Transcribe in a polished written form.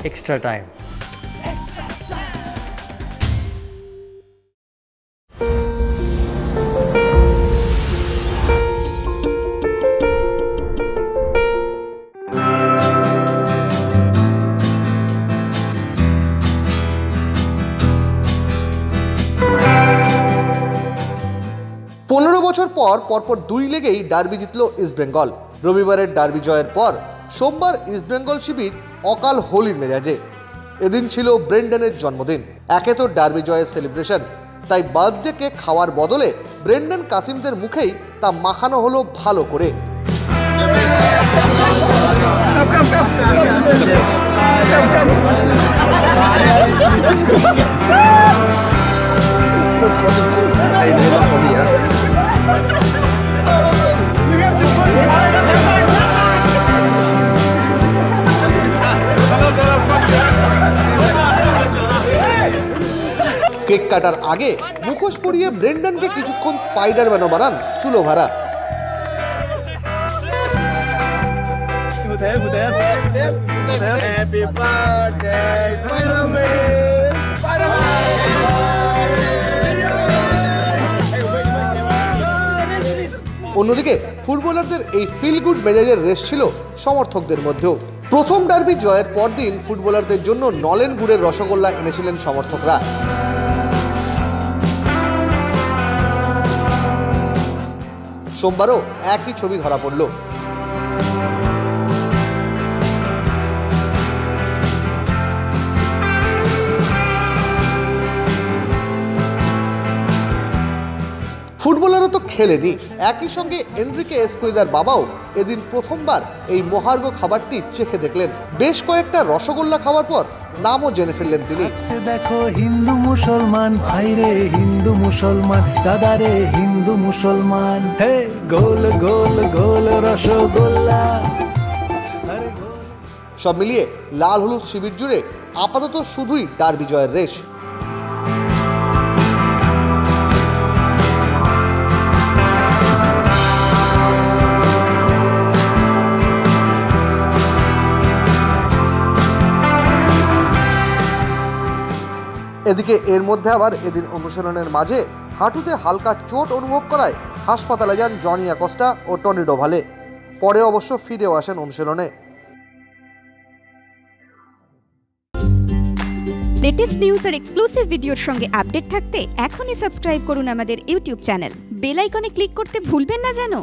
extra time. 15 বছর পর পরপর 2 লেগেই ডার্বি জিতল ইস্টবেঙ্গল। রবিবারের ডার্বি জয়ের পর সোমবার ইস্টবেঙ্গল শিবির অকাল হোলির মেজাজে। এদিন ছিল ব্রেন্ডনের জন্মদিন। একে তো ডার্বি জয়ের সেলিব্রেশন, তাই বার্থডে কেক খাওয়ার বদলে ব্রেন্ডন কাসিমদের মুখেই তা মাখানো হলো ভালো করে। কেক কাটার আগে মুখোশ পরিয়ে ব্রেন্ডনকে কিছুক্ষণ স্পাইডারম্যানও বানান চুলো ভাড়া। অন্যদিকে ফুটবলারদের এই ফিল গুড মেজাজের রেশ ছিল সমর্থকদের মধ্যেও। প্রথম ডার্বি জয়ের পরদিন ফুটবলারদের জন্য নলেন গুড়ের রসগোল্লা এনেছিলেন সমর্থকরা। সোমবারও একই ছবি ধরা পড়ল। ফুটবলারও তো খেলেনি, একই সঙ্গে এনরিকে এস্কুইদার বাবাও এদিন প্রথমবার এই মহার্ঘ খাবারটি চেখে দেখলেন। বেশ কয়েকটা রসগোল্লা খাওয়ার পর নামও জেনে ফেললেন তিনি। দেখো হিন্দু মুসলমান ভাই রে, হিন্দু মুসলমান দাদা রে, হিন্দু মুসলমান হে গোল গোল গোল রসগোল্লা। সব মিলিয়ে লাল হলুদ শিবির জুড়ে আপাতত শুধুই ডার্বি জয়ের রেশ। এদিকে এর মধ্যে আবার এদিন অনুশীলনের মাঝে হাঁটুতে হালকা চোট অনুভব করায় হাসপাতালে যান জনি অ্যাকোস্টা ও টনি ডোভালে। পরে অবশ্য ফিরেও আসেন অনুশীলনে। লেটেস্ট নিউজ আর এক্সক্লুসিভ ভিডিওর সঙ্গে আপডেট থাকতে এখনই সাবস্ক্রাইব করুন আমাদের ইউটিউব চ্যানেল। বেল আইকনে ক্লিক করতে ভুলবেন না যেন।